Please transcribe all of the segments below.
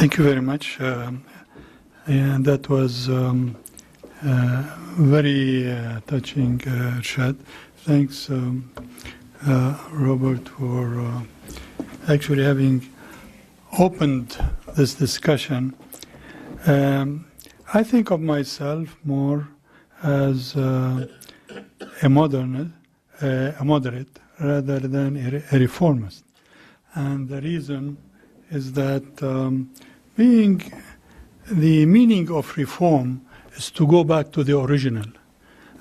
Thank you very much. And that was very touching, Irshad. Thanks, Robert, for actually having opened this discussion. I think of myself more as a moderate rather than a reformist. And the reason is that the meaning of reform is to go back to the original.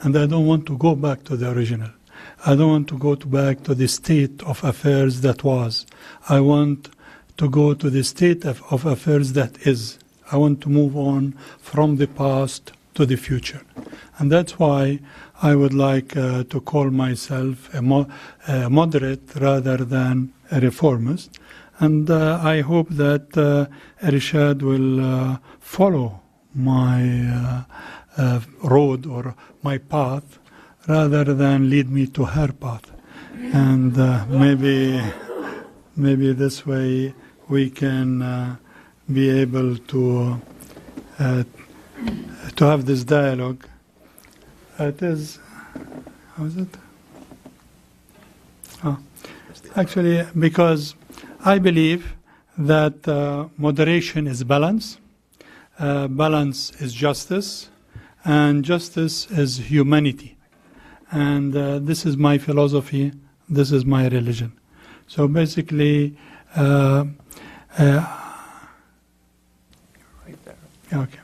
And I don't want to go back to the original. I don't want to go back to the state of affairs that was. I want to go to the state of affairs that is. I want to move on from the past to the future. And that's why I would like to call myself a moderate rather than a reformist. And I hope that Irshad will follow my road or my path rather than lead me to her path. And maybe this way we can be able to have this dialogue. It is, how is it? Actually, because I believe that moderation is balance, balance is justice, and justice is humanity. And this is my philosophy, this is my religion. So basically, right there. Okay.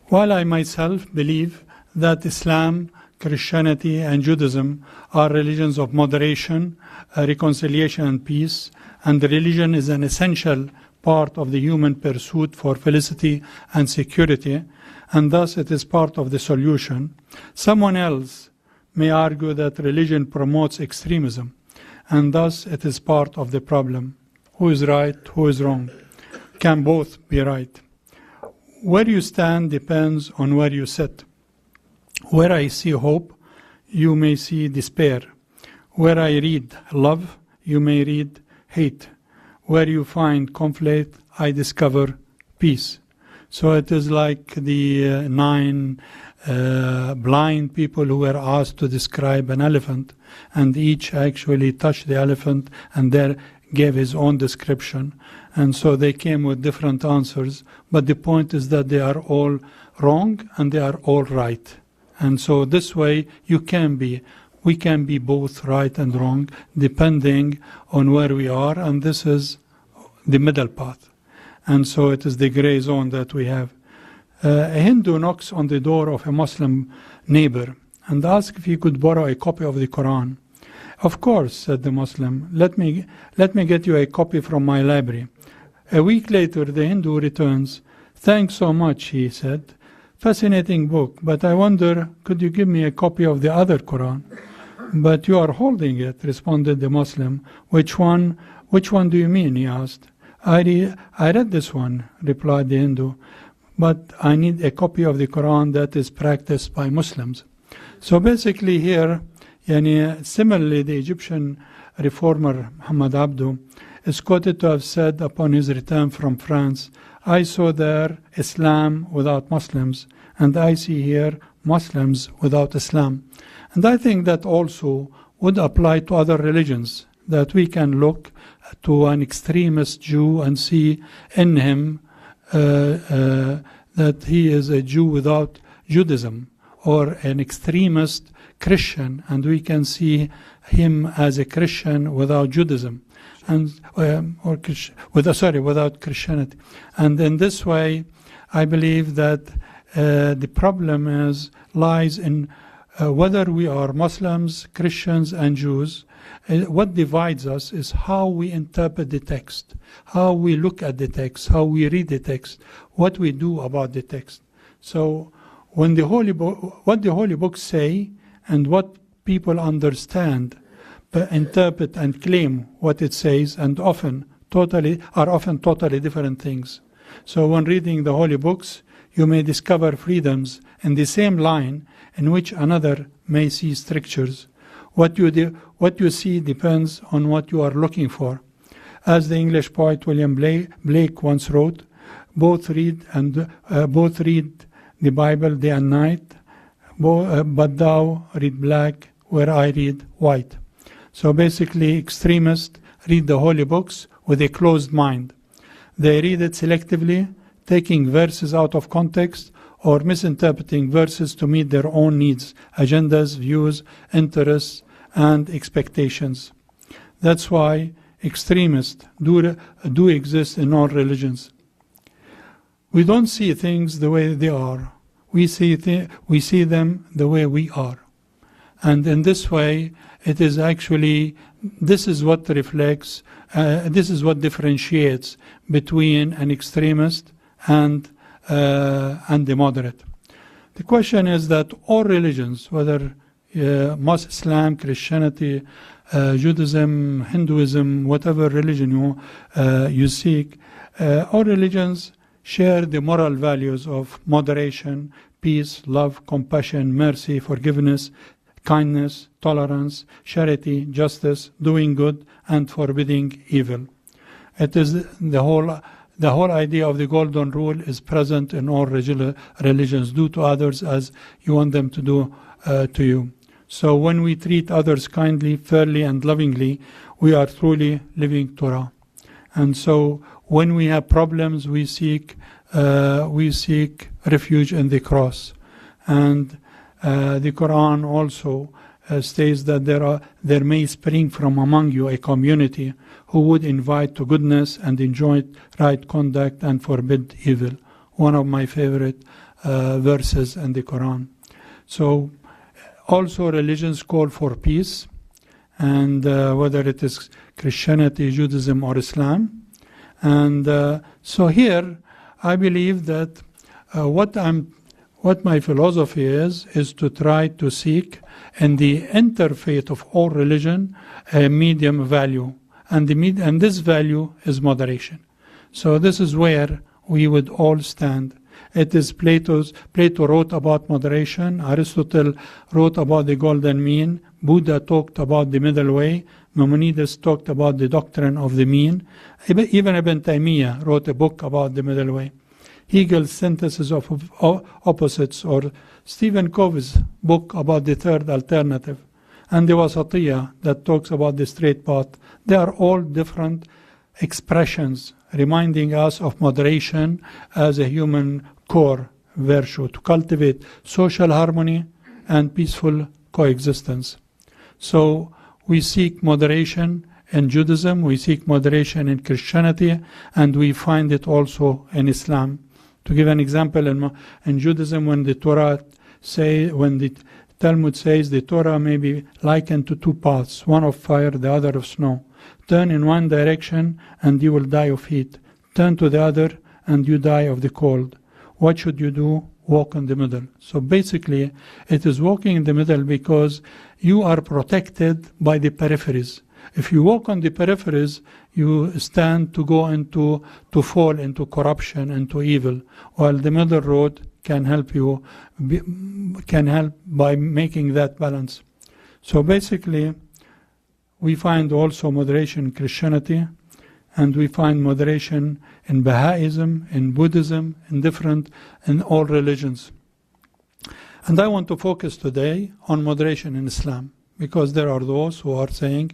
While I myself believe that Islam, Christianity, and Judaism are religions of moderation, reconciliation, and peace, and religion is an essential part of the human pursuit for felicity and security, and thus it is part of the solution, someone else may argue that religion promotes extremism, and thus it is part of the problem. Who is right, who is wrong? Can both be right? Where you stand depends on where you sit. Where I see hope, you may see despair. Where I read love, you may read hate. Where you find conflict, I discover peace. So it is like the 9 blind people who were asked to describe an elephant, and each actually touched the elephant and there gave his own description. And so they came with different answers, but the point is that they are all wrong and they are all right. And so this way we can be both right and wrong depending on where we are, and this is the middle path. And so it is the gray zone that we have. A Hindu knocks on the door of a Muslim neighbor and asks if he could borrow a copy of the Quran. Of course, said the Muslim, let me get you a copy from my library. A week later, the Hindu returns. Thanks so much, he said. Fascinating book, but I wonder, could you give me a copy of the other Quran? But you are holding it, responded the Muslim. Which one do you mean, he asked. I read this one, replied the Hindu, but I need a copy of the Quran that is practiced by Muslims. So basically here, similarly, the Egyptian reformer Muhammad Abdu is quoted to have said upon his return from France, I saw there Islam without Muslims, and I see here Muslims without Islam. And I think that also would apply to other religions, that we can look to an extremist Jew and see in him that he is a Jew without Judaism, or an extremist Christian, and we can see him as a Christian without Judaism, and without Christianity. And in this way, I believe that the problem lies in whether we are Muslims, Christians, and Jews. What divides us is how we interpret the text, how we look at the text, how we read the text, what we do about the text. So when what the Holy Books say and what people understand, interpret and claim what it says, and often totally different things. So when reading the Holy Books, you may discover freedoms in the same line in which another may see strictures. What you see depends on what you are looking for. As the English poet William Blake once wrote, both read the Bible day and night, but thou read black where I read white. So basically, extremists read the holy books with a closed mind. They read it selectively, taking verses out of context or misinterpreting verses to meet their own needs, agendas, views, interests, and expectations. That's why extremists do exist in all religions. We don't see things the way they are. We see them the way we are. And in this way, it is actually, this is what reflects, this is what differentiates between an extremist and the moderate. The question is that all religions, whether Islam, Christianity, Judaism, Hinduism, whatever religion you seek, all religions share the moral values of moderation, peace, love, compassion, mercy, forgiveness, kindness, tolerance, charity, justice, doing good, and forbidding evil. It is the whole idea of the golden rule is present in all religions. Do to others as you want them to do to you. So when we treat others kindly, fairly, and lovingly, we are truly living Torah. And so when we have problems, we seek refuge in the cross. And the Quran also states that there may spring from among you a community who would invite to goodness and enjoy right conduct and forbid evil. One of my favorite verses in the Quran. So also religions call for peace, and whether it is Christianity, Judaism, or Islam. And so here I believe that what my philosophy is to try to seek in the interfaith of all religion a medium value, and this value is moderation. So this is where we would all stand. It is Plato wrote about moderation, Aristotle wrote about the golden mean, Buddha talked about the middle way, Maimonides talked about the doctrine of the mean, even Ibn Taymiyyah wrote a book about the middle way. Hegel's synthesis of opposites, or Stephen Covey's book about the third alternative, and the Wasatiyah that talks about the straight path. They are all different expressions reminding us of moderation as a human core virtue to cultivate social harmony and peaceful coexistence. So we seek moderation in Judaism, we seek moderation in Christianity, and we find it also in Islam. To give an example, in Judaism, when the Talmud says the Torah may be likened to two paths, one of fire, the other of snow. Turn in one direction and you will die of heat. Turn to the other and you die of the cold. What should you do? Walk in the middle. So basically, it is walking in the middle because you are protected by the peripheries. If you walk on the peripheries, you stand to fall into corruption, into evil, while the middle road can help by making that balance. So basically, we find also moderation in Christianity, and we find moderation in Baha'ism, in Buddhism, in all religions. And I want to focus today on moderation in Islam, because there are those who are saying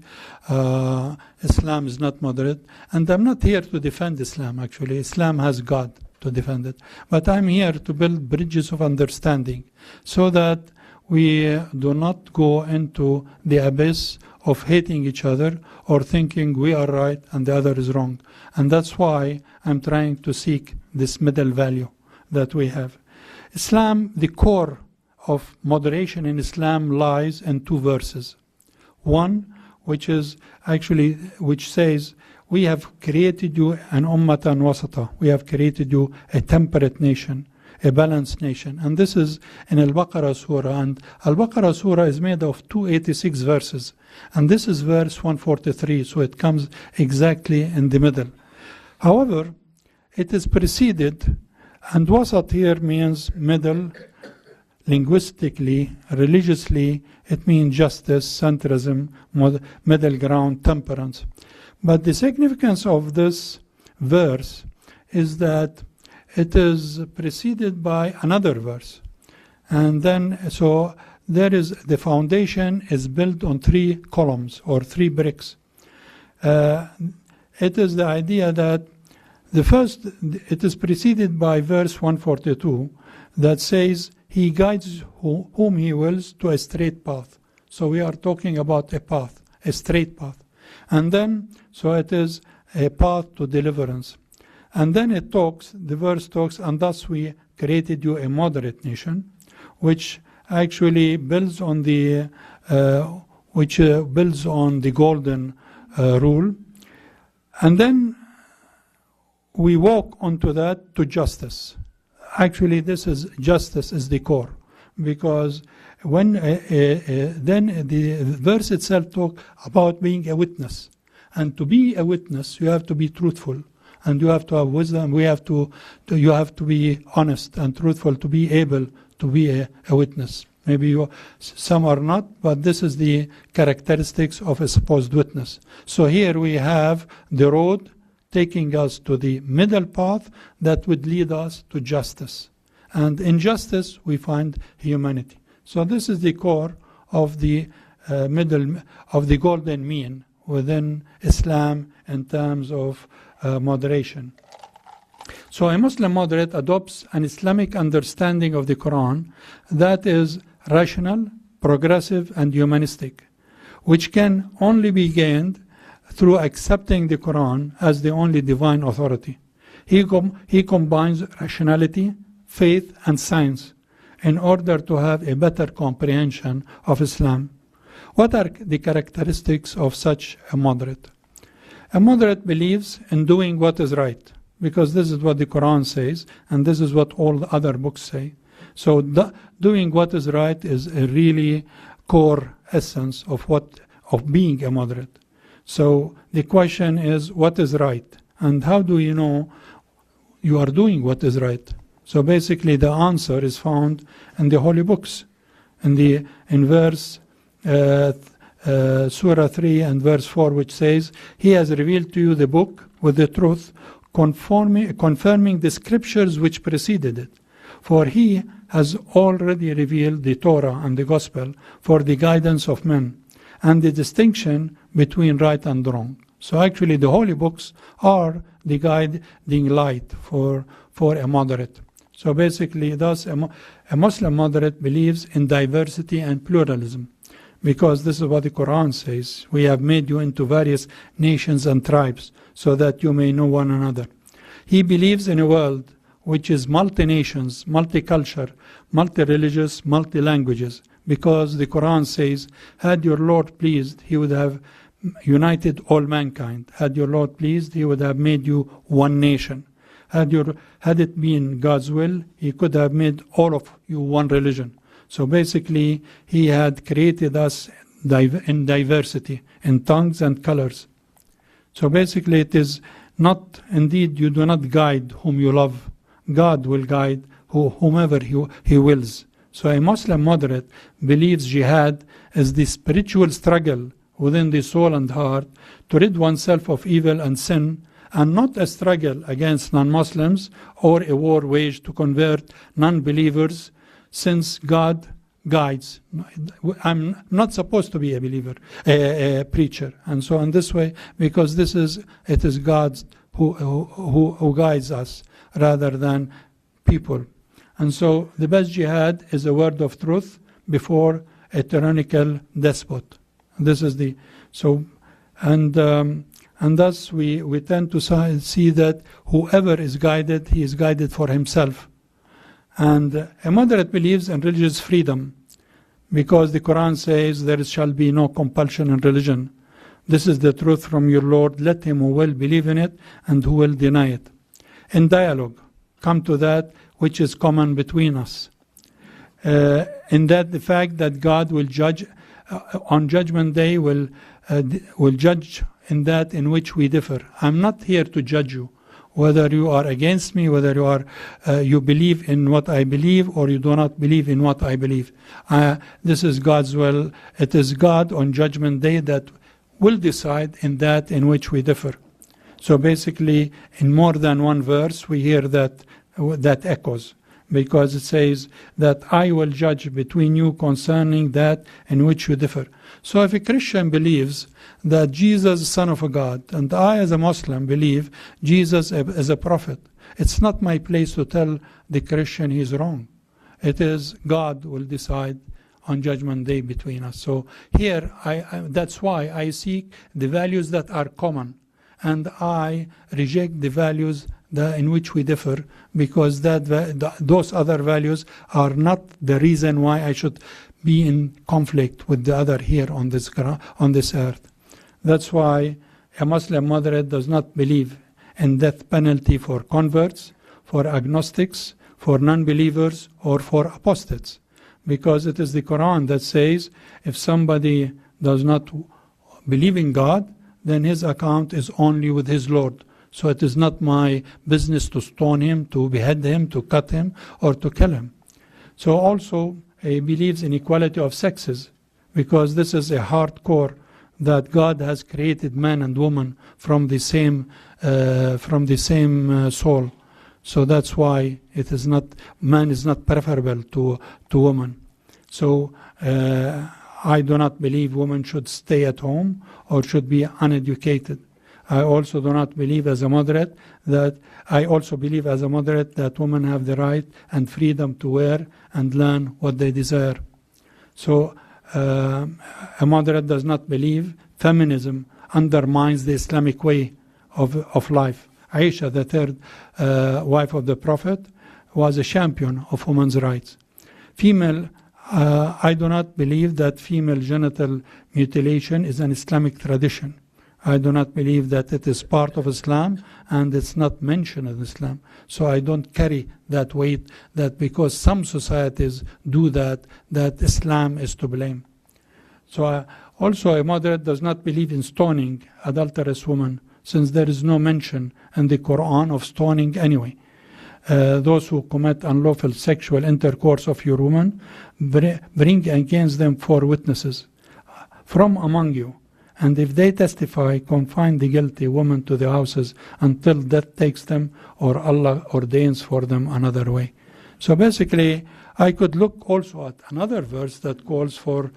Islam is not moderate. And I'm not here to defend Islam, actually. Islam has God to defend it. But I'm here to build bridges of understanding so that we do not go into the abyss of hating each other or thinking we are right and the other is wrong. And that's why I'm trying to seek this middle value that we have. Islam, the core of moderation in Islam lies in two verses. One, which says, we have created you an ummatan wasata. We have created you a temperate nation, a balanced nation. And this is in Al-Baqarah Surah. And Al-Baqarah Surah is made of 286 verses. And this is verse 143, so it comes exactly in the middle. However, it is preceded, and wasat here means middle. Linguistically, religiously, it means justice, centrism, middle ground, temperance. But the significance of this verse is that it is preceded by another verse. And then, so there is, the foundation is built on 3 columns or 3 bricks. It is the idea that the first, it is preceded by verse 142 that says, he guides whom he wills to a straight path. So we are talking about a path, a straight path. And then, so it is a path to deliverance. And then it talks, the verse talks, and thus we created you a moderate nation, which actually builds on the golden rule. And then we walk onto that to justice. Actually, justice is the core, because when then the verse itself talks about being a witness, and to be a witness, you have to be truthful, and you have to have wisdom. You have to be honest and truthful to be able to be a witness. Maybe some are not, but this is the characteristics of a supposed witness. So here we have the road taking us to the middle path that would lead us to justice. And in justice, we find humanity. So this is the core of the golden mean within Islam in terms of moderation. So a Muslim moderate adopts an Islamic understanding of the Quran that is rational, progressive, and humanistic, which can only be gained through accepting the Quran as the only divine authority. He combines rationality, faith, and science in order to have a better comprehension of Islam. What are the characteristics of such a moderate? A moderate believes in doing what is right, because this is what the Quran says, and this is what all the other books say. So doing what is right is a really core essence of being a moderate. So the question is, what is right? And how do you know you are doing what is right? So basically the answer is found in the holy books. In verse Surah 3 and verse 4, which says, he has revealed to you the book with the truth, confirming the scriptures which preceded it. For he has already revealed the Torah and the Gospel for the guidance of men and the distinction between right and wrong. So actually the holy books are the guiding light for a moderate. So basically thus a Muslim moderate believes in diversity and pluralism, because this is what the Quran says. We have made you into various nations and tribes so that you may know one another. He believes in a world which is multi-nations, multicultural, multi-religious, multi-languages, because the Quran says, had your Lord pleased, he would have united all mankind. Had your Lord pleased, he would have made you one nation. Had it been God's will, he could have made all of you one religion. So basically, he had created us in diversity, in tongues and colors. So basically, it is not, indeed, you do not guide whom you love. God will guide whomever he wills. So a Muslim moderate believes jihad is the spiritual struggle within the soul and heart to rid oneself of evil and sin, and not a struggle against non-Muslims or a war waged to convert non-believers, since God guides. I'm not supposed to be a believer, a preacher. And so in this way, because it is God who guides us rather than people. And so the best jihad is a word of truth before a tyrannical despot. This is the, so, and thus we tend to see that whoever is guided, he is guided for himself. And a moderate believes in religious freedom, because the Quran says there shall be no compulsion in religion. This is the truth from your Lord. Let him who will believe in it and who will deny it. In dialogue, come to that which is common between us. In that the fact that God will judge on Judgment Day will judge in that in which we differ. I'm not here to judge you, whether you are against me, whether you believe in what I believe or you do not believe in what I believe. This is God's will. It is God on Judgment Day that will decide in that in which we differ. So basically, in more than one verse, we hear that echoes, because it says that I will judge between you concerning that in which you differ. So if a Christian believes that Jesus is the Son of a God, and I as a Muslim believe Jesus is a prophet, it's not my place to tell the Christian he's wrong. It is God will decide on Judgment Day between us. So here, that's why I seek the values that are common, and I reject the values in which we differ, because those other values are not the reason why I should be in conflict with the other here on this earth. That's why a Muslim moderate does not believe in death penalty for converts, for agnostics, for non-believers, or for apostates, because it is the Quran that says if somebody does not believe in God, then his account is only with his Lord. So it is not my business to stone him, to behead him, to cut him, or to kill him. So also he believes in equality of sexes, because this is a hardcore that God has created man and woman from the same soul. So that's why it is not, man is not preferable to woman. So I do not believe women should stay at home or should be uneducated. I also do not believe as a moderate that women have the right and freedom to wear and learn what they desire. So a moderate does not believe feminism undermines the Islamic way of life. Aisha, the third wife of the Prophet, was a champion of women's rights. I do not believe that female genital mutilation is an Islamic tradition. I do not believe that it is part of Islam, and it's not mentioned in Islam. So I don't carry that weight that because some societies do that Islam is to blame. So also a moderate does not believe in stoning adulterous women, since there is no mention in the Quran of stoning anyway. Those who commit unlawful sexual intercourse of your woman, bring against them 4 witnesses from among you. And if they testify, confine the guilty woman to the houses until death takes them or Allah ordains for them another way. So basically, I could look also at another verse that calls for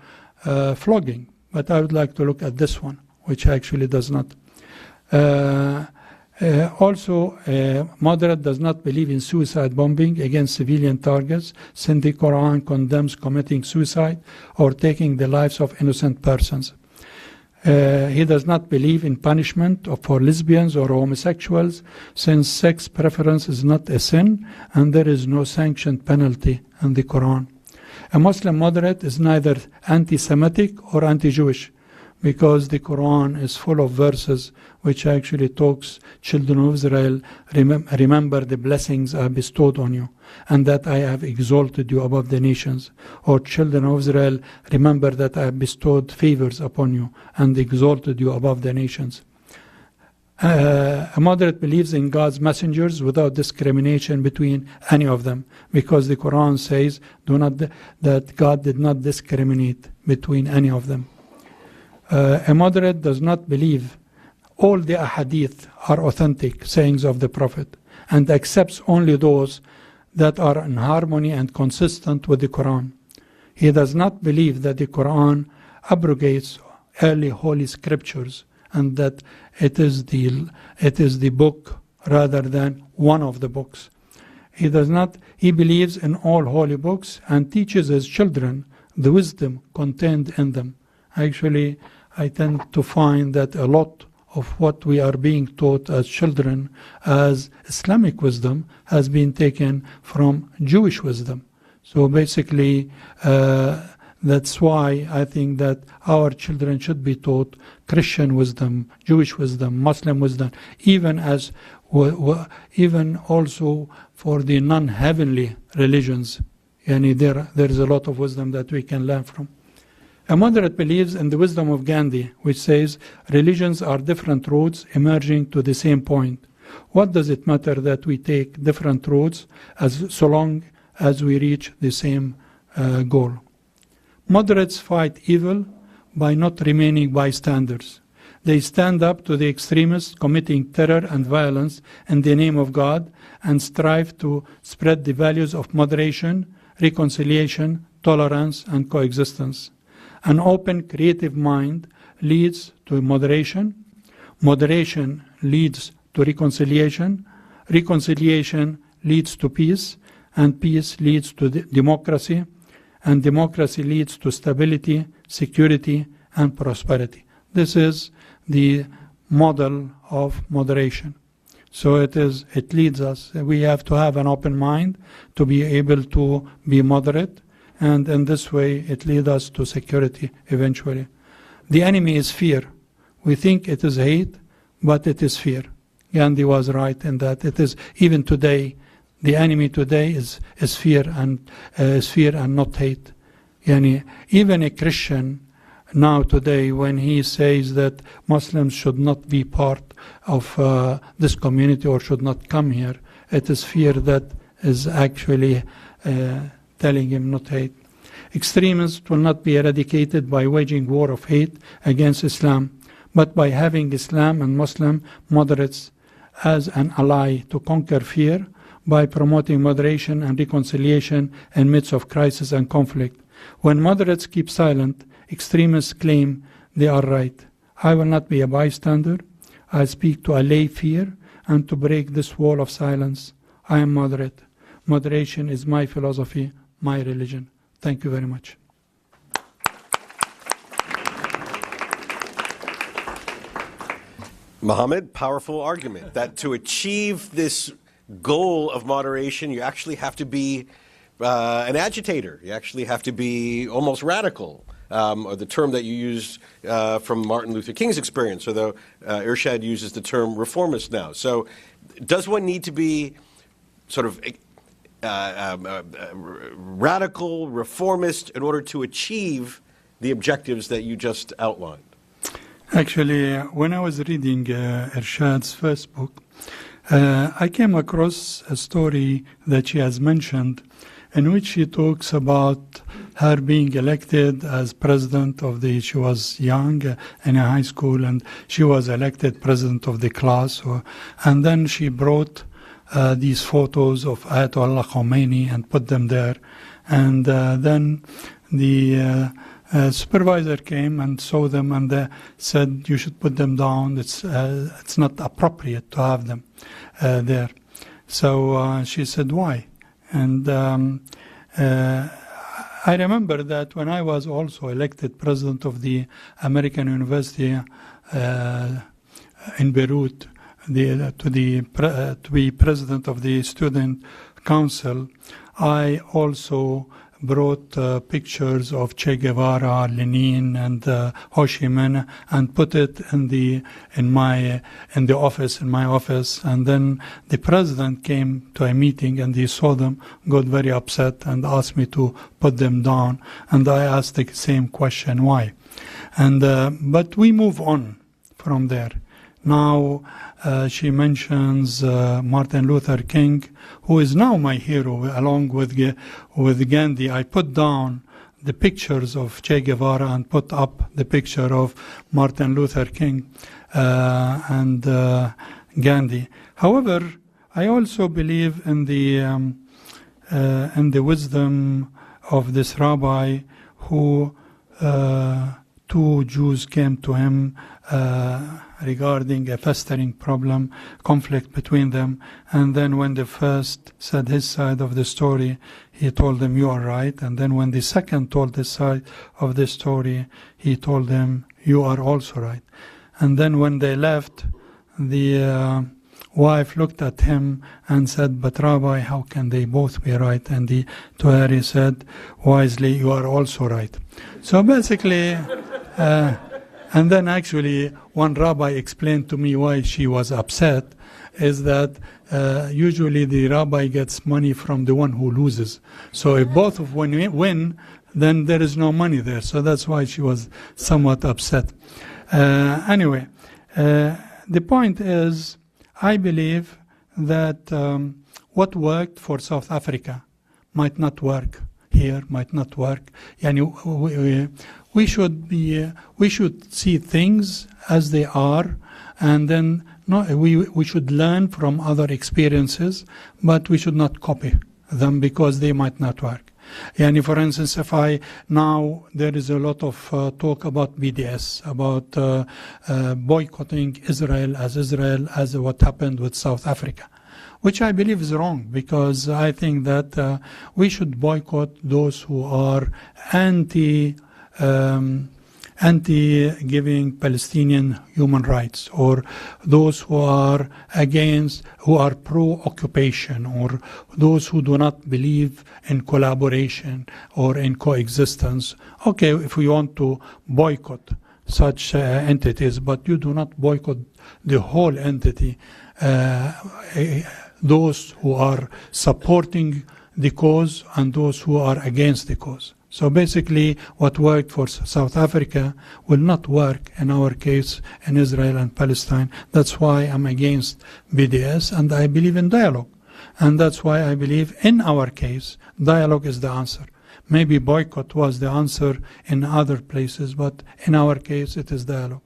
flogging, but I would like to look at this one, which actually does not. Also, moderate does not believe in suicide bombing against civilian targets, since the Quran condemns committing suicide or taking the lives of innocent persons. He does not believe in punishment for lesbians or homosexuals, since sex preference is not a sin and there is no sanctioned penalty in the Quran. A Muslim moderate is neither anti-Semitic or anti-Jewish, because the Quran is full of verses which actually talks, children of Israel, remember the blessings I bestowed on you, and that I have exalted you above the nations. Or children of Israel, remember that I have bestowed favors upon you and exalted you above the nations. A moderate believes in God's messengers without discrimination between any of them, because the Quran says that God did not discriminate between any of them. A moderate does not believe all the ahadith are authentic sayings of the Prophet, and accepts only those that are in harmony and consistent with the Quran. He does not believe that the Quran abrogates early holy scriptures, and that it is the book rather than one of the books. He believes in all holy books and teaches his children the wisdom contained in them. Actually, I tend to find that a lot of what we are being taught as children as Islamic wisdom has been taken from Jewish wisdom. So basically, that's why I think that our children should be taught Christian wisdom, Jewish wisdom, Muslim wisdom, even also for the non-heavenly religions. Yani there is a lot of wisdom that we can learn from. A moderate believes in the wisdom of Gandhi, which says religions are different roads emerging to the same point. What does it matter that we take different roads so long as we reach the same goal? Moderates fight evil by not remaining bystanders. They stand up to the extremists committing terror and violence in the name of God and strive to spread the values of moderation, reconciliation, tolerance, and coexistence. An open, creative mind leads to moderation. Moderation leads to reconciliation. Reconciliation leads to peace, and peace leads to democracy, and democracy leads to stability, security, and prosperity. This is the model of moderation. So it leads us. We have to have an open mind to be able to be moderate, and in this way it leads us to security eventually. The enemy is fear. We think it is hate, but it is fear. Gandhi was right in that. It is even today. The enemy today is fear and not hate. Even a Christian now today, when he says that Muslims should not be part of this community or should not come here, it is fear that is actually telling him not hate. Extremists will not be eradicated by waging war of hate against Islam, but by having Islam and Muslim moderates as an ally to conquer fear by promoting moderation and reconciliation in midst of crisis and conflict. When moderates keep silent, extremists claim they are right. I will not be a bystander. I speak to allay fear and to break this wall of silence. I am moderate. Moderation is my philosophy, my religion. Thank you very much. Mohammed, powerful argument that to achieve this goal of moderation, you actually have to be an agitator. You actually have to be almost radical, or the term that you used from Martin Luther King's experience, although Irshad uses the term reformist now. So does one need to be sort of radical, reformist in order to achieve the objectives that you just outlined? Actually, when I was reading Irshad's first book, I came across a story that she has mentioned in which she talks about her being elected as president of she was young in a high school, and she was elected president of the class. And then she brought these photos of Ayatollah Khomeini and put them there. And then the supervisor came and saw them and said, you should put them down. It's not appropriate to have them there. So she said, why? And I remember that when I was also elected president of the American University in Beirut, to be president of the student council, I also brought pictures of Che Guevara, Lenin, and Ho Chi Minh, and put it in my office, and then the president came to a meeting and he saw them, got very upset and asked me to put them down, and I asked the same question, why? And but we move on from there. Now she mentions Martin Luther King, who is now my hero, along with Gandhi. I put down the pictures of Che Guevara and put up the picture of Martin Luther King and Gandhi. However, I also believe in the wisdom of this rabbi who two Jews came to him regarding a festering problem, conflict between them. And then when the first said his side of the story, he told them, you are right. And then when the second told his side of the story, he told them, you are also right. And then when they left, the wife looked at him and said, but Rabbi, how can they both be right? And to her he said, wisely, you are also right. So basically, and then actually one rabbi explained to me why she was upset, is that usually the rabbi gets money from the one who loses. So if both of them win, then there is no money there. So that's why she was somewhat upset. Anyway, the point is, I believe that what worked for South Africa might not work here might not work. We should see things as they are, and then we should learn from other experiences, but we should not copy them because they might not work. For instance, now there is a lot of talk about BDS, about boycotting Israel as what happened with South Africa, which I believe is wrong, because I think that we should boycott those who are anti-giving Palestinian human rights, or those who are pro-occupation, or those who do not believe in collaboration or in coexistence. Okay, if we want to boycott such entities, but you do not boycott the whole entity, those who are supporting the cause and those who are against the cause. So basically, what worked for South Africa will not work in our case in Israel and Palestine. That's why I'm against BDS, and I believe in dialogue. And that's why I believe in our case, dialogue is the answer. Maybe boycott was the answer in other places, but in our case, it is dialogue.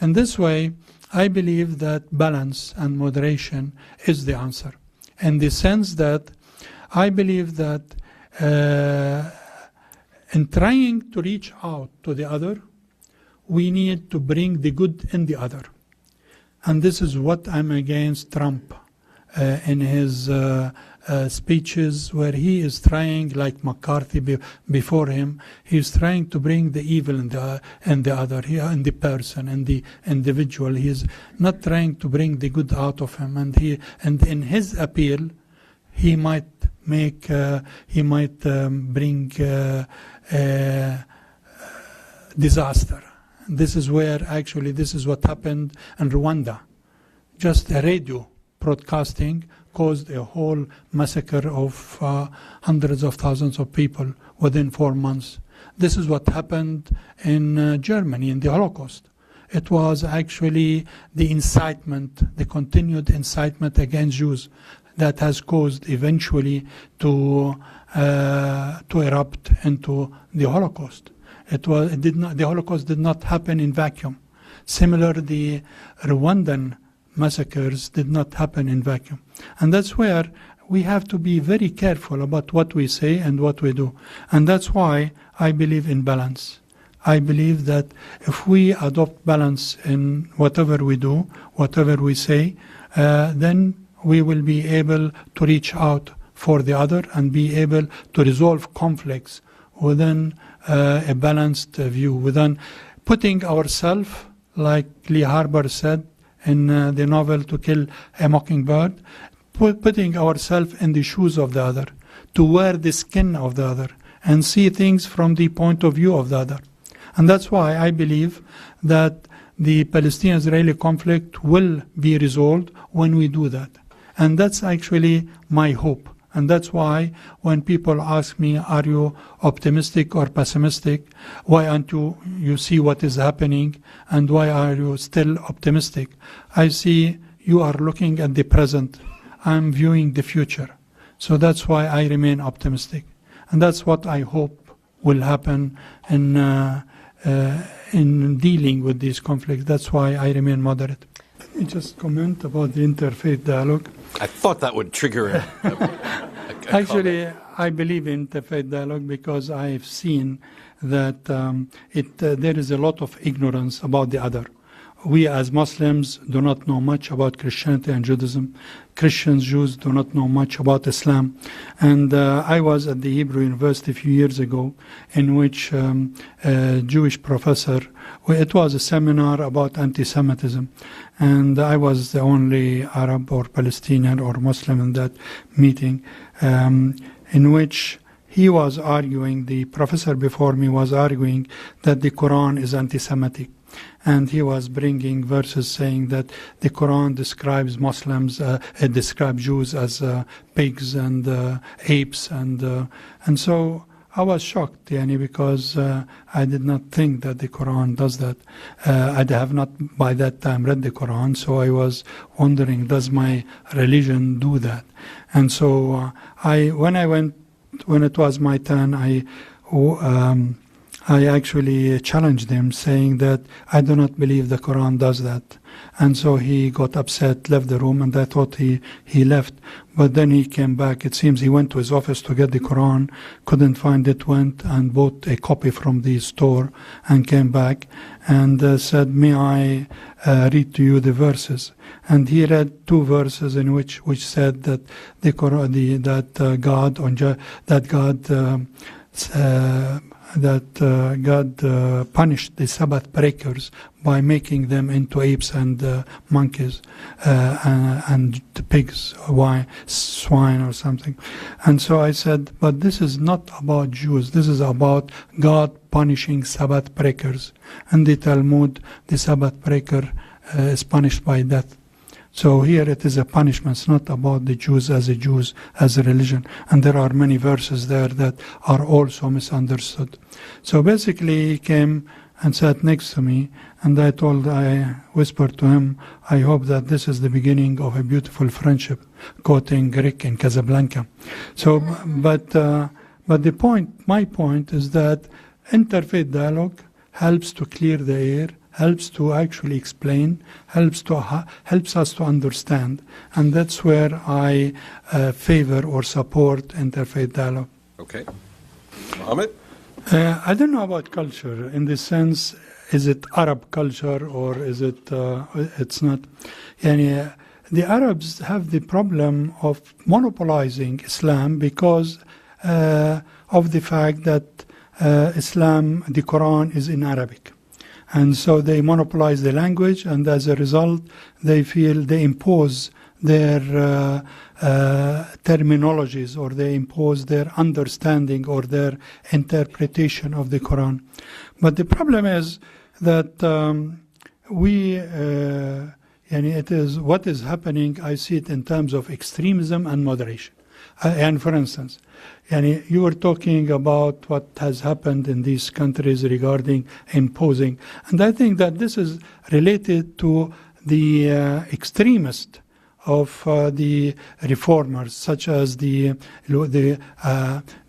In this way, I believe that balance and moderation is the answer, in the sense that I believe that in trying to reach out to the other, we need to bring the good in the other. And this is what I'm against Trump in his speeches, where he is trying, like McCarthy before him, he's trying to bring the evil in the other, in the person, in the individual. He is not trying to bring the good out of him. And in his appeal, he might bring disaster. This is what happened in Rwanda. Just a radio broadcasting caused a whole massacre of hundreds of thousands of people within 4 months. This is what happened in Germany in the Holocaust. It was actually the incitement, the continued incitement against Jews, that has caused eventually to erupt into the Holocaust. The Holocaust did not happen in vacuum. Similarly, the Rwandan massacres did not happen in vacuum. And that's where we have to be very careful about what we say and what we do. And that's why I believe in balance. I believe that if we adopt balance in whatever we do, whatever we say, then we will be able to reach out for the other and be able to resolve conflicts within a balanced view, within putting ourselves, like Lee Harper said in the novel To Kill a Mockingbird, putting ourselves in the shoes of the other, to wear the skin of the other and see things from the point of view of the other. And that's why I believe that the Palestinian-Israeli conflict will be resolved when we do that. And that's actually my hope. And that's why when people ask me, are you optimistic or pessimistic? Why aren't you see what is happening, and why are you still optimistic? I see you are looking at the present. I'm viewing the future. So that's why I remain optimistic. And that's what I hope will happen in dealing with these conflicts. That's why I remain moderate. Let me just comment about the interfaith dialogue. I thought that would trigger a Actually, I believe in interfaith dialogue because I've seen that there is a lot of ignorance about the other. We as Muslims do not know much about Christianity and Judaism. Christians, Jews do not know much about Islam. And I was at the Hebrew University a few years ago, in which a Jewish professor, it was a seminar about anti-Semitism. And I was the only Arab or Palestinian or Muslim in that meeting, in which he was arguing, the professor before me was arguing that the Quran is anti-Semitic. And he was bringing verses saying that the Quran describes Muslims, it describes Jews as pigs and apes. And so I was shocked, because I did not think that the Quran does that. I have not by that time read the Quran, so I was wondering, does my religion do that? And so when I went when it was my turn, I actually challenged him, saying that I do not believe the Quran does that. And so he got upset, left the room, and I thought he left. But then he came back. It seems he went to his office to get the Quran, couldn't find it, went and bought a copy from the store and came back and said, may I read to you the verses? And he read 2 verses in which said that the Quran, God punished the Sabbath breakers by making them into apes and monkeys and the pigs, swine or something. And so I said, but this is not about Jews. This is about God punishing Sabbath breakers. And the Talmud, the Sabbath breaker is punished by death. So here it is a punishment. It's not about the Jews as a religion. And there are many verses there that are also misunderstood. So basically he came and sat next to me, and I whispered to him, I hope that this is the beginning of a beautiful friendship, quoting Greek in Casablanca. So, but my point is that interfaith dialogue helps to clear the air, helps to actually explain, helps us to understand, and that's where I favor or support interfaith dialogue. Okay. Mohammed? I don't know about culture in the sense, is it Arab culture or is it, it's not. The Arabs have the problem of monopolizing Islam because of the fact that Islam, the Quran is in Arabic. And so they monopolize the language, and as a result, they feel they impose their terminologies, or they impose their understanding or their interpretation of the Quran. But the problem is that it is what is happening. I see it in terms of extremism and moderation. And for instance, you were talking about what has happened in these countries regarding imposing. And I think that this is related to the extremist of the reformers, such as the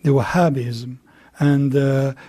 Wahhabism. And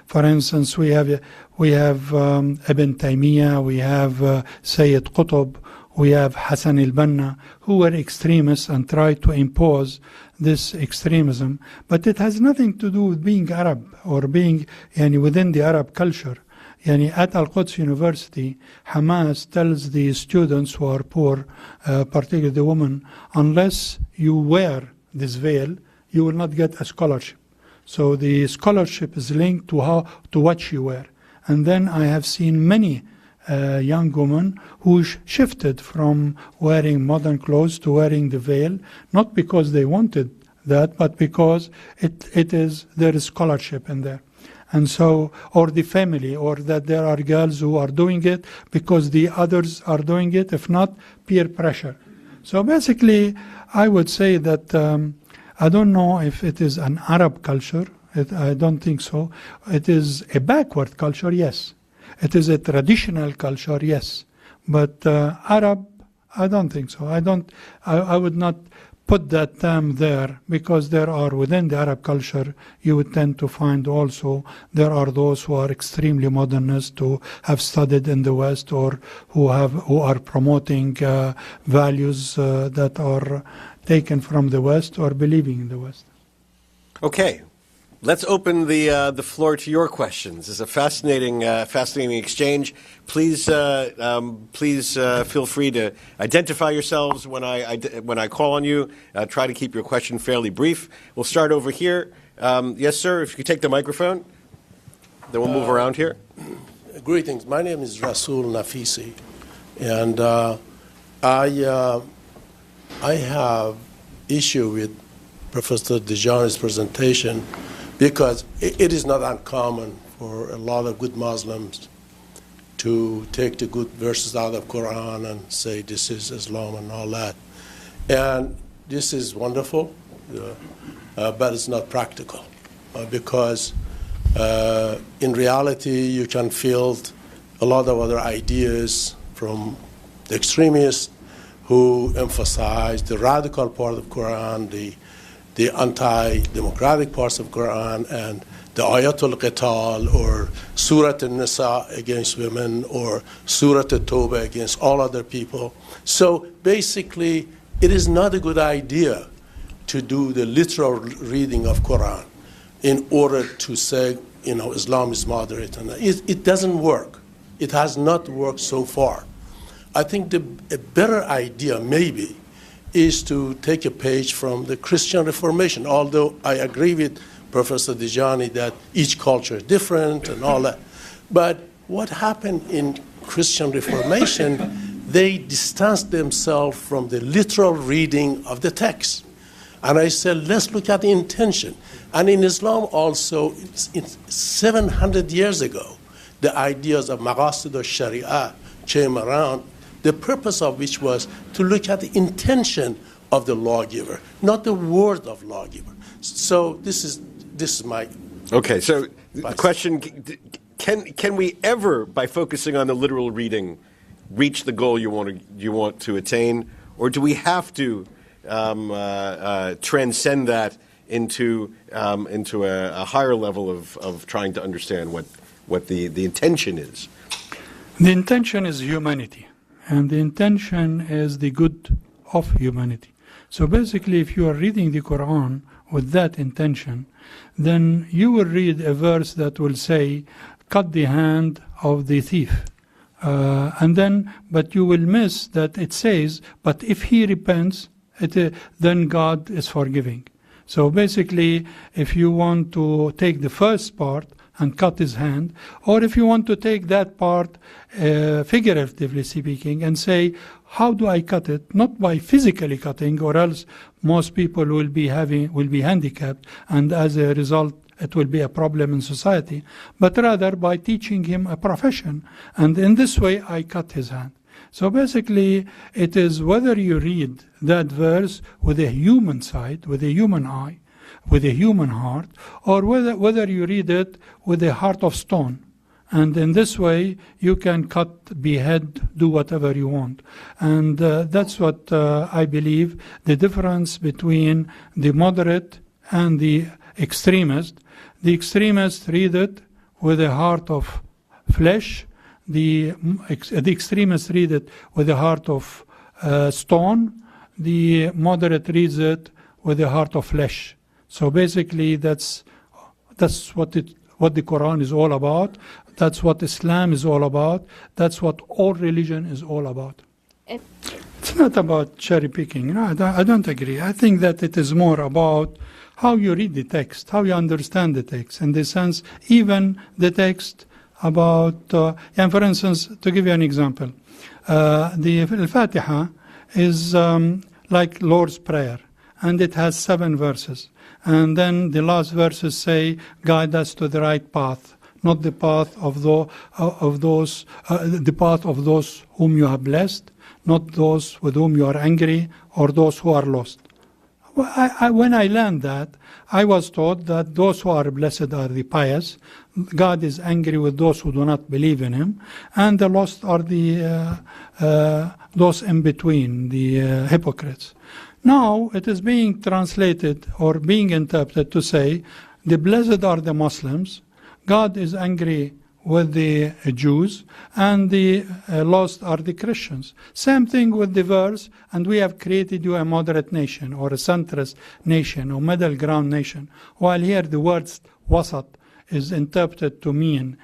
for instance, we have Ibn Taymiyyah, we have Sayyid Qutb, we have Hassan al-Banna, who were extremists and tried to impose this extremism. But it has nothing to do with being Arab or being within the Arab culture. At Al-Quds University, Hamas tells the students who are poor, particularly the women, unless you wear this veil, you will not get a scholarship. So the scholarship is linked to what you wear. And then I have seen many young women who shifted from wearing modern clothes to wearing the veil, not because they wanted that, but because there is scholarship in there. And so, or the family, or that there are girls who are doing it because the others are doing it, if not, peer pressure. So basically, I would say that I don't know if it is an Arab culture. I don't think so. It is a backward culture, yes. It is a traditional culture, yes. But Arab, I don't think so. I would not put that term there, because there are within the Arab culture, you would tend to find also there are those who are extremely modernist, who have studied in the West, or who are promoting values that are taken from the West or believing in the West. Okay. Let's open the floor to your questions. It's a fascinating exchange. Please feel free to identify yourselves when I call on you. Try to keep your question fairly brief. We'll start over here. Yes, sir. If you could take the microphone, then we'll move around here. Greetings. My name is Rasul Nafisi, and I have issue with Professor Dajani's presentation, because it is not uncommon for a lot of good Muslims to take the good verses out of Quran and say this is Islam and all that. And this is wonderful, but it's not practical, because in reality you can field a lot of other ideas from the extremists who emphasize the radical part of Quran, the the anti-democratic parts of Quran and the Ayatul Qital or Surah An-Nisa against women or Surah At-Tawbah against all other people. So basically, it is not a good idea to do the literal reading of Quran in order to say, Islam is moderate. And it doesn't work. It has not worked so far. I think a better idea maybe is to take a page from the Christian Reformation, although I agree with Professor Dajani that each culture is different and all that. But what happened in Christian Reformation, they distanced themselves from the literal reading of the text. And I said, let's look at the intention. And in Islam also, 700 years ago, the ideas of maqasid al-sharia came around, the purpose of which was to look at the intention of the lawgiver, not the word of lawgiver. So this is my... Okay, so the question, can we ever, by focusing on the literal reading, reach the goal you want to attain, or do we have to transcend that into a higher level of trying to understand what the intention is? The intention is humanity, and the intention is the good of humanity. So basically, if you are reading the Quran with that intention, then you will read a verse that will say, cut the hand of the thief. But you will miss that it says, but if he repents, then God is forgiving. So basically, if you want to take the first part and cut his hand, or if you want to take that part, figuratively speaking, and say, how do I cut it? Not by physically cutting, or else most people will be handicapped, and as a result, it will be a problem in society, but rather by teaching him a profession. And in this way, I cut his hand. So basically, it is whether you read that verse with a human side, with a human eye, with a human heart, or whether you read it with a heart of stone. And in this way, you can cut, behead, do whatever you want. And that's what I believe the difference between the moderate and the extremist. The extremists read it with a heart of flesh. The extremists read it with a heart of stone. The moderate reads it with a heart of flesh. So basically, that's what the Quran is all about. That's what Islam is all about. That's what all religion is all about. It's not about cherry picking. No, I don't agree. I think that it is more about how you read the text, how you understand the text. In the sense, even the text about, and for instance, to give you an example, the Al-Fatiha is like Lord's Prayer, and it has 7 verses. And then the last verses say, guide us to the right path, not the path of those whom you have blessed, not those with whom you are angry, or those who are lost. When I learned that, I was taught that those who are blessed are the pious, God is angry with those who do not believe in Him, and the lost are those in between, the hypocrites. Now it is being translated or being interpreted to say the blessed are the Muslims, God is angry with the Jews, and the lost are the Christians. Same thing with the verse, and we have created you a moderate nation or a centrist nation or middle ground nation. While here the word wasat is interpreted to mean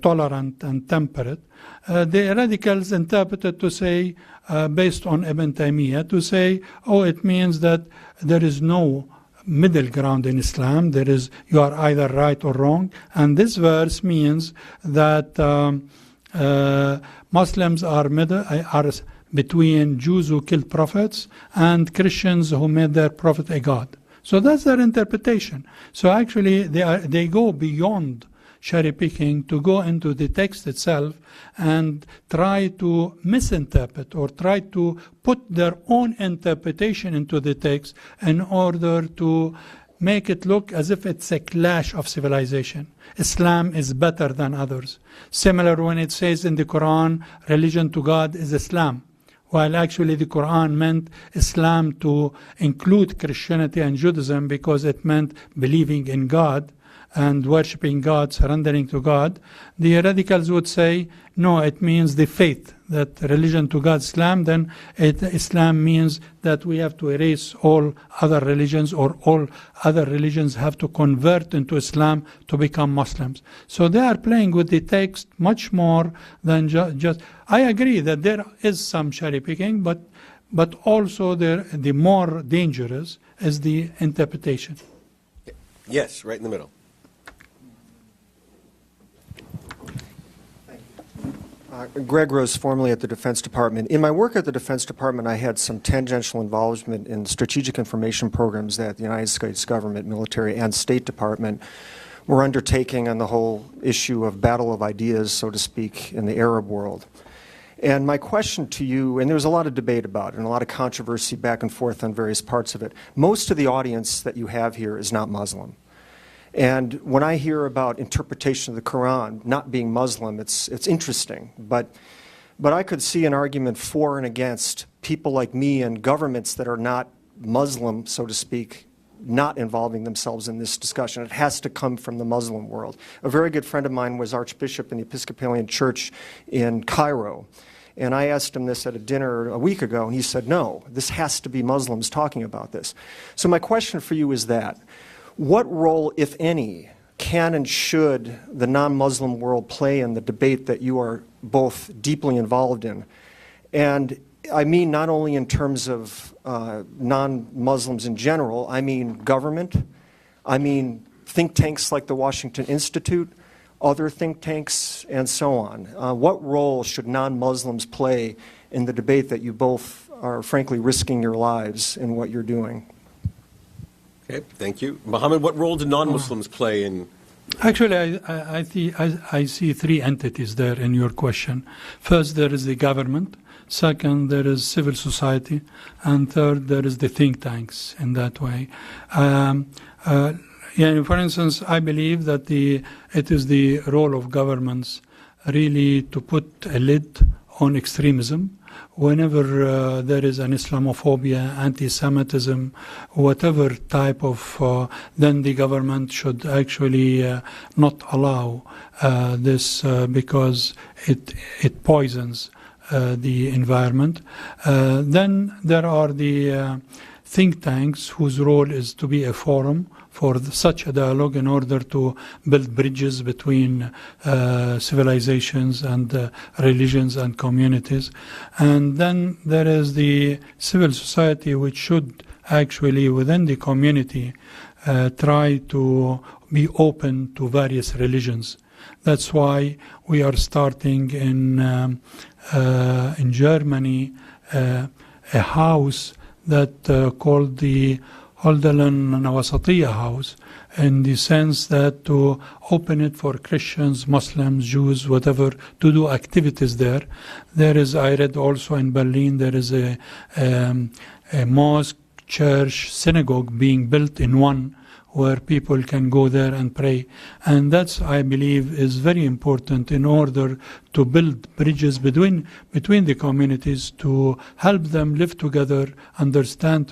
tolerant and temperate. The radicals interpreted to say, based on Ibn Taymiyyah, to say, oh, it means that there is no middle ground in Islam. There is, you are either right or wrong. And this verse means that Muslims are between Jews who killed prophets and Christians who made their prophet a god. So that's their interpretation. So actually they go beyond cherry picking to go into the text itself and try to misinterpret or try to put their own interpretation into the text in order to make it look as if it's a clash of civilization. Islam is better than others. Similar when it says in the Quran, religion to God is Islam. while actually the Quran meant Islam to include Christianity and Judaism because it meant believing in God and worshipping God, surrendering to God. The radicals would say, no, it means the faith, that religion to God, Islam, then Islam means that we have to erase all other religions, or all other religions have to convert into Islam to become Muslims. So they are playing with the text much more than just. I agree that there is some cherry picking, but also the more dangerous is the interpretation. Yes, right in the middle. Greg Rose, formerly at the Defense Department. In my work at the Defense Department, I had some tangential involvement in strategic information programs that the United States government, military, and State Department were undertaking on the whole issue of battle of ideas, so to speak, in the Arab world. And my question to you, and there was a lot of debate about it and a lot of controversy back and forth on various parts of it. Most of the audience that you have here is not Muslim. And when I hear about interpretation of the Quran not being Muslim, it's interesting. But I could see an argument for and against people like me and governments that are not Muslim, so to speak, not involving themselves in this discussion. It has to come from the Muslim world. A very good friend of mine was Archbishop in the Episcopalian Church in Cairo. And I asked him this at a dinner a week ago, and he said, no, this has to be Muslims talking about this. So my question for you is that. What role, if any, can and should the non-Muslim world play in the debate that you are both deeply involved in? And I mean not only in terms of non-Muslims in general, I mean government, I mean think tanks like the Washington Institute, other think tanks, and so on. What role should non-Muslims play in the debate that you both are frankly risking your lives in what you're doing? Okay, thank you. Mohammed, what role do non-Muslims play in? Actually, I see three entities there in your question. First, there is the government. Second, there is civil society. And third, there is the think tanks in that way. For instance, I believe that it is the role of governments really to put a lid on extremism. Whenever there is an Islamophobia, anti-Semitism, whatever type of, then the government should actually not allow this because it poisons the environment. Then there are the think tanks whose role is to be a forum for such a dialogue in order to build bridges between civilizations and religions and communities. And then there is the civil society, which should actually, within the community, try to be open to various religions. That's why we are starting in Germany a house that called the Holderlin Nawasatiya House, in the sense that to open it for Christians, Muslims, Jews, whatever, to do activities there. There is, I read also in Berlin, there is a mosque, church, synagogue being built in one, where people can go there and pray. And that's, I believe, is very important in order to build bridges between the communities, to help them live together, understand.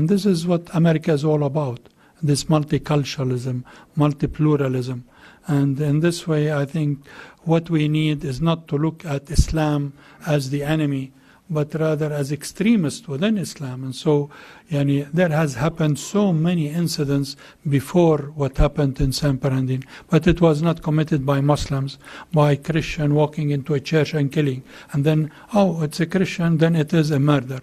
This is what America is all about, this multiculturalism, multipluralism. And in this way, I think what we need is not to look at Islam as the enemy, but rather as extremists within Islam. And so there has happened so many incidents before what happened in San Bernardino, but it was not committed by Muslims, by Christian walking into a church and killing. And then, oh, it's a Christian, then it is a murder.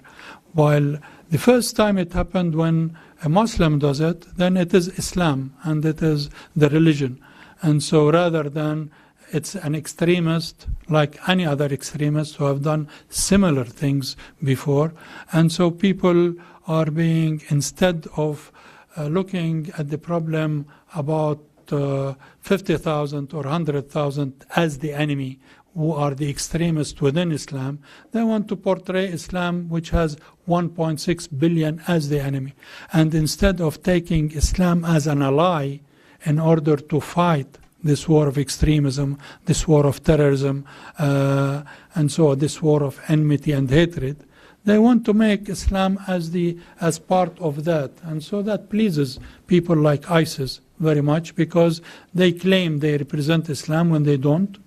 While the first time it happened when a Muslim does it, then it is Islam and it is the religion. And so rather than it's an extremist like any other extremist who have done similar things before. And so people are being, instead of looking at the problem about 50,000 or 100,000 as the enemy, who are the extremists within Islam, they want to portray Islam, which has 1.6 billion, as the enemy. And instead of taking Islam as an ally in order to fight this war of extremism, this war of terrorism, and so this war of enmity and hatred. They want to make Islam as part of that. And so that pleases people like ISIS very much, because they claim they represent Islam when they don't.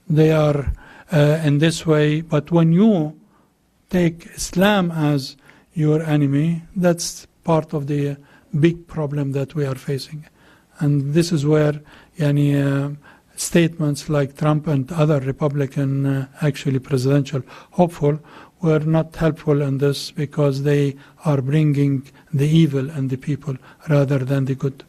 They are in this way. But when you take Islam as your enemy, that's part of the big problem that we are facing. And this is where statements like Trump and other Republican, actually presidential hopeful, were not helpful in this, because they are bringing the evil in the people rather than the good.